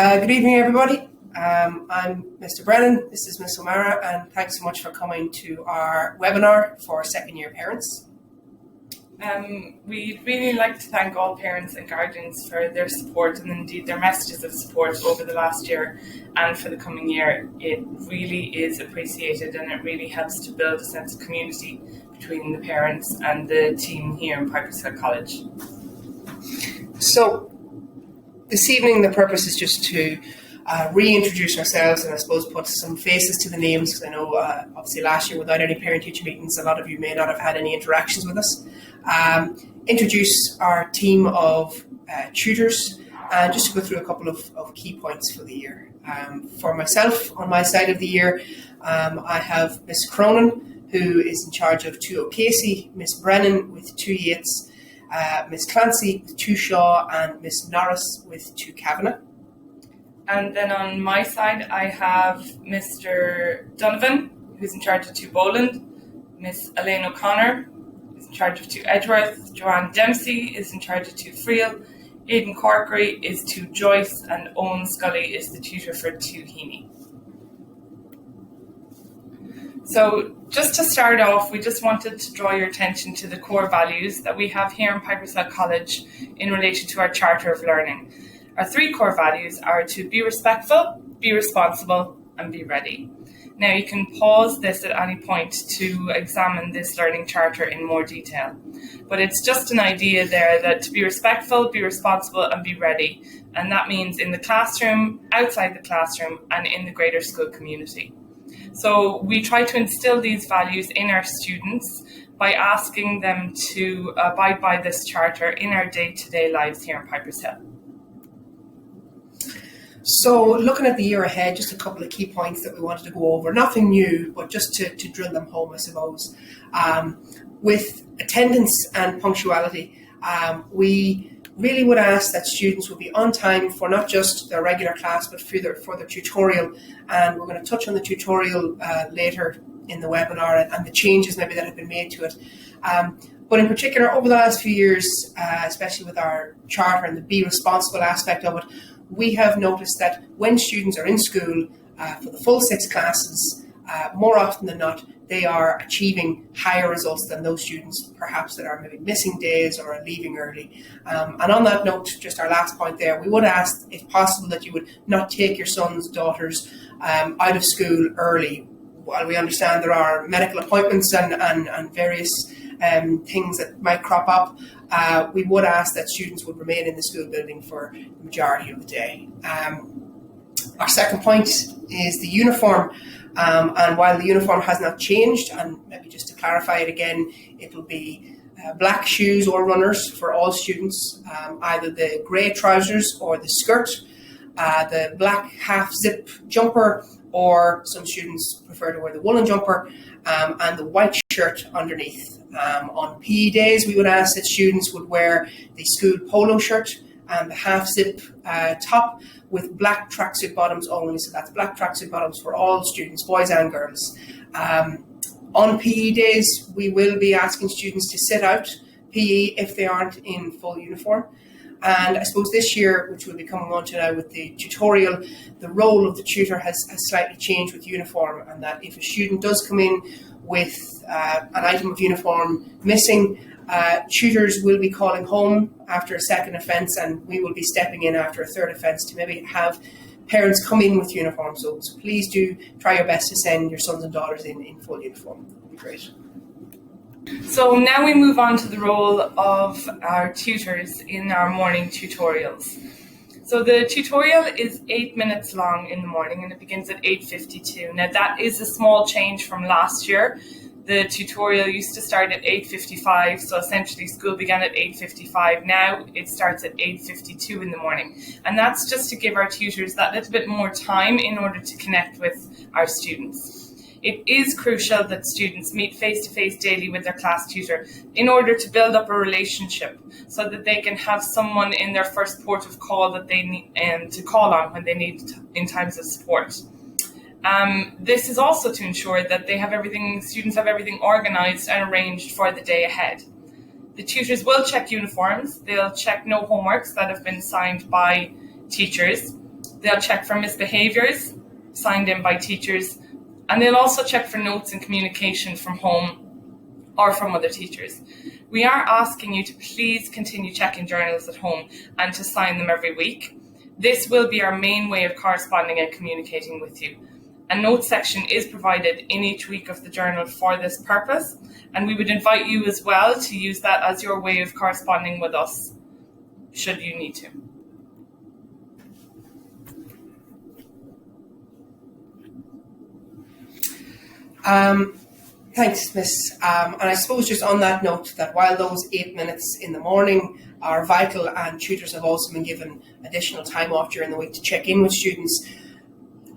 Good evening, everybody. I'm Mr. Brennan, this is Ms. O'Mara, and thanks so much for coming to our webinar for second year parents. We'd really like to thank all parents and guardians for their support and indeed their messages of support over the last year and for the coming year. It really is appreciated and it really helps to build a sense of community between the parents and the team here in Pipersfield College. So this evening the purpose is just to reintroduce ourselves and I suppose put some faces to the names, because I know obviously last year without any parent-teacher meetings a lot of you may not have had any interactions with us. Introduce our team of tutors and just to go through a couple of key points for the year. For myself, on my side of the year, I have Miss Cronin, who is in charge of 2 O'Casey, Miss Brennan with 2 Yates, Miss Clancy with 2 Shaw, and Miss Norris with 2 Kavanagh. And then on my side, I have Mr. Donovan, who's in charge of 2 Boland, Miss Elaine O'Connor is in charge of 2 Edgeworth, Joanne Dempsey is in charge of 2 Friel, Aidan Corkery is 2 Joyce, and Owen Scully is the tutor for 2 Heaney. So just to start off, we just wanted to draw your attention to the core values that we have here in Pipersfield College in relation to our Charter of Learning. Our 3 core values are to be respectful, be responsible, and be ready. Now you can pause this at any point to examine this learning charter in more detail. But it's just an idea there that to be respectful, be responsible, and be ready. And that means in the classroom, outside the classroom, and in the greater school community. So we try to instill these values in our students by asking them to abide by this charter in our day-to-day lives here in Pipers Hill. So looking at the year ahead, just a couple of key points that we wanted to go over. Nothing new, but just to drill them home, I suppose. With attendance and punctuality, we really would ask that students will be on time for not just their regular class, but for their tutorial. And we're going to touch on the tutorial later in the webinar and the changes maybe that have been made to it. But in particular, over the last few years, especially with our charter and the be responsible aspect of it, we have noticed that when students are in school for the full 6 classes, more often than not, they are achieving higher results than those students perhaps that are maybe missing days or are leaving early. And on that note, just our last point there, we would ask, if possible, that you would not take your sons, daughters out of school early. While we understand there are medical appointments and various things that might crop up, we would ask that students would remain in the school building for the majority of the day. Our second point is the uniform. And while the uniform has not changed, and maybe just to clarify it again, it will be black shoes or runners for all students, either the grey trousers or the skirt, the black half-zip jumper, or some students prefer to wear the woolen jumper, and the white shirt underneath. On PE days, we would ask that students would wear the school polo shirt and the half-zip top with black tracksuit bottoms only. So that's black tracksuit bottoms for all students, boys and girls. On PE days, we will be asking students to sit out PE if they aren't in full uniform. And I suppose this year, which we'll be coming on to now with the tutorial, the role of the tutor has slightly changed with uniform, and that if a student does come in with an item of uniform missing, tutors will be calling home after a second offence, and we will be stepping in after a third offence to maybe have parents come in with uniform. So please do try your best to send your sons and daughters in full uniform. That would be great. So now we move on to the role of our tutors in our morning tutorials. So the tutorial is 8 minutes long in the morning and it begins at 8:52. Now that is a small change from last year. The tutorial used to start at 8:55, so essentially school began at 8:55. Now it starts at 8:52 in the morning. And that's just to give our tutors that little bit more time in order to connect with our students. It is crucial that students meet face-to-face daily with their class tutor in order to build up a relationship so that they can have someone in their first port of call that they need to call on when they need in times of support. This is also to ensure that students have everything organised and arranged for the day ahead. The tutors will check uniforms, they'll check no homeworks that have been signed by teachers, They'll check for misbehaviours signed in by teachers, and they'll also check for notes and communication from home or from other teachers. We are asking you to please continue checking journals at home and to sign them every week. This will be our main way of corresponding and communicating with you. A note section is provided in each week of the journal for this purpose, and we would invite you as well to use that as your way of corresponding with us, should you need to. Thanks, Miss. And I suppose just on that note, that while those 8 minutes in the morning are vital and tutors have also been given additional time off during the week to check in with students,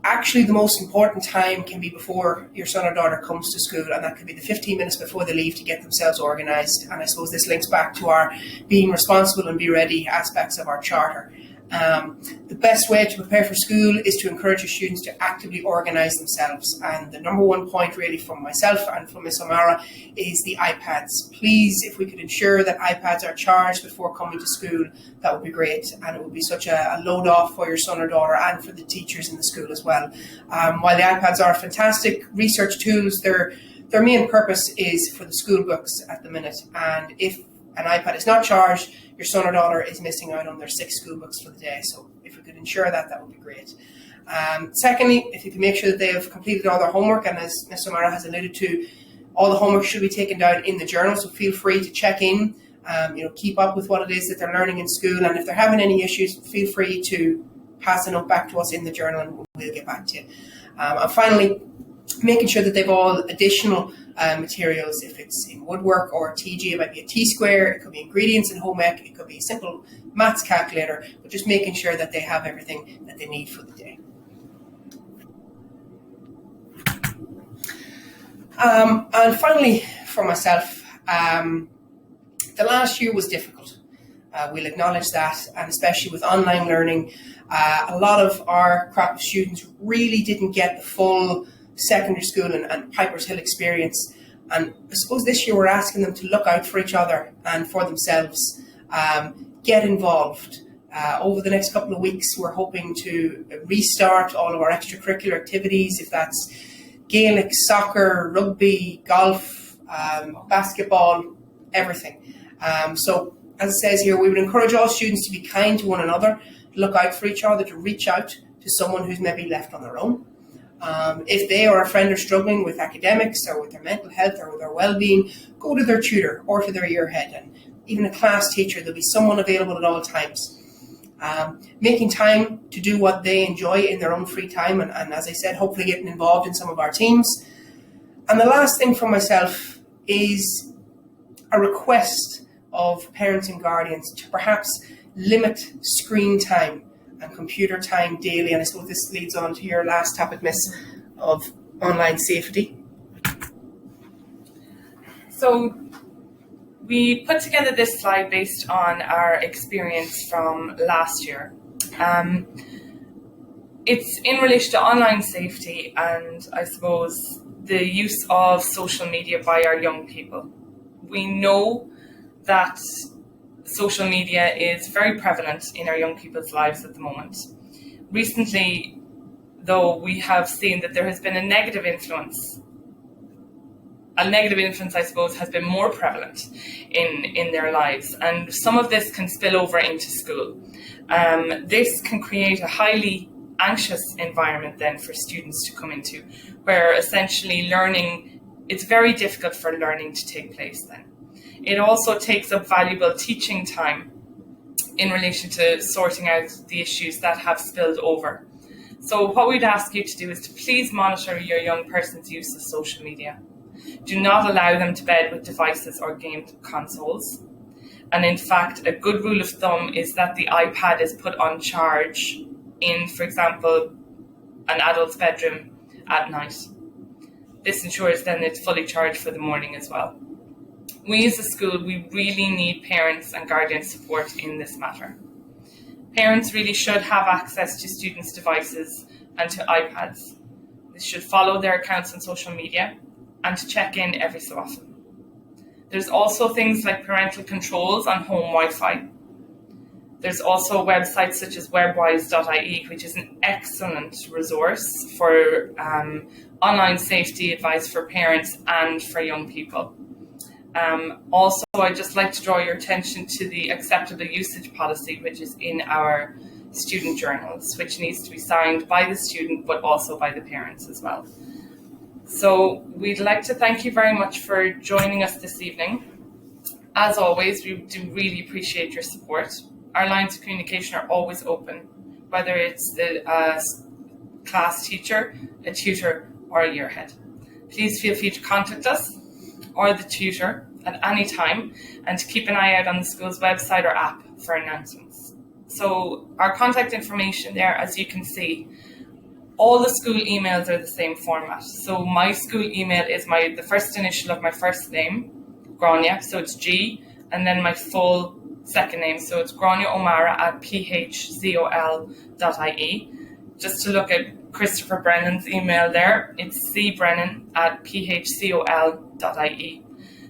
actually the most important time can be before your son or daughter comes to school, and that could be the 15 minutes before they leave to get themselves organised. And I suppose this links back to our being responsible and be ready aspects of our charter. The best way to prepare for school is to encourage your students to actively organise themselves. And the number one point really from myself and from Miss O'Mara is the iPads. Please, if we could ensure that iPads are charged before coming to school, that would be great. And it would be such a load off for your son or daughter and for the teachers in the school as well. While the iPads are fantastic research tools, their main purpose is for the school books at the minute. And if an iPad is not charged, your son or daughter is missing out on their 6 school books for the day. So if we could ensure that, that would be great. Secondly, if you can make sure that they have completed all their homework, and as Ms. O'Mara has alluded to, all the homework should be taken down in the journal, so feel free to check in, keep up with what it is that they're learning in school, and if they're having any issues, feel free to pass a note back to us in the journal and we'll get back to you. And finally, making sure that they've all additional materials, if it's in woodwork or TG, it might be a T-square, it could be ingredients in home ec, it could be a simple maths calculator, but just making sure that they have everything that they need for the day. And finally, for myself, the last year was difficult. We'll acknowledge that, and especially with online learning, a lot of our crop of students really didn't get the full secondary school and Piper's Hill experience. And I suppose this year we're asking them to look out for each other and for themselves, get involved. Over the next couple of weeks, we're hoping to restart all of our extracurricular activities, if that's Gaelic, soccer, rugby, golf, basketball, everything. So as it says here, we would encourage all students to be kind to one another, to look out for each other, to reach out to someone who's maybe left on their own. If they or a friend are struggling with academics or with their mental health or with their well-being, go to their tutor or to their earhead, and even a class teacher. There'll be someone available at all times. Making time to do what they enjoy in their own free time, and as I said, hopefully getting involved in some of our teams. And the last thing for myself is a request of parents and guardians to perhaps limit screen time and computer time daily. And I suppose this leads on to your last topic, Miss, of online safety. So we put together this slide based on our experience from last year. It's in relation to online safety and I suppose the use of social media by our young people. We know that social media is very prevalent in our young people's lives at the moment. Recently, though, we have seen that there has been a negative influence. A negative influence, I suppose, has been more prevalent in their lives, and some of this can spill over into school. This can create a highly anxious environment then for students to come into, where essentially it's very difficult for learning to take place then. It also takes up valuable teaching time in relation to sorting out the issues that have spilled over. So what we'd ask you to do is to please monitor your young person's use of social media. Do not allow them to bed with devices or game consoles. And in fact, a good rule of thumb is that the iPad is put on charge in, for example, an adult's bedroom at night. This ensures then it's fully charged for the morning as well. We as a school, we really need parents and guardian support in this matter. Parents really should have access to students' devices and to iPads. They should follow their accounts on social media and to check in every so often. There's also things like parental controls on home Wi-Fi. There's also websites such as webwise.ie, which is an excellent resource for online safety advice for parents and for young people. Also, I'd just like to draw your attention to the acceptable usage policy, which is in our student journals, which needs to be signed by the student, but also by the parents as well. So we'd like to thank you very much for joining us this evening. As always, we do really appreciate your support. Our lines of communication are always open, whether it's the class teacher, a tutor, or a year head. Please feel free to contact us or the tutor at any time, and to keep an eye out on the school's website or app for announcements. So our contact information there, as you can see, all the school emails are the same format. So my school email is the first initial of my first name, Grania, so it's G, and then my full second name, so it's Grania O'Mara at phcol.ie. Just to look at Christopher Brennan's email there, it's cbrennan at phcol.ie.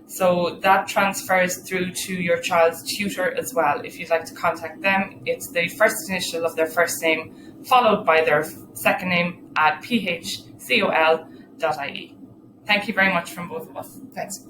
So that transfers through to your child's tutor as well. If you'd like to contact them, it's the first initial of their first name followed by their second name at phcol.ie. Thank you very much from both of us. Thanks.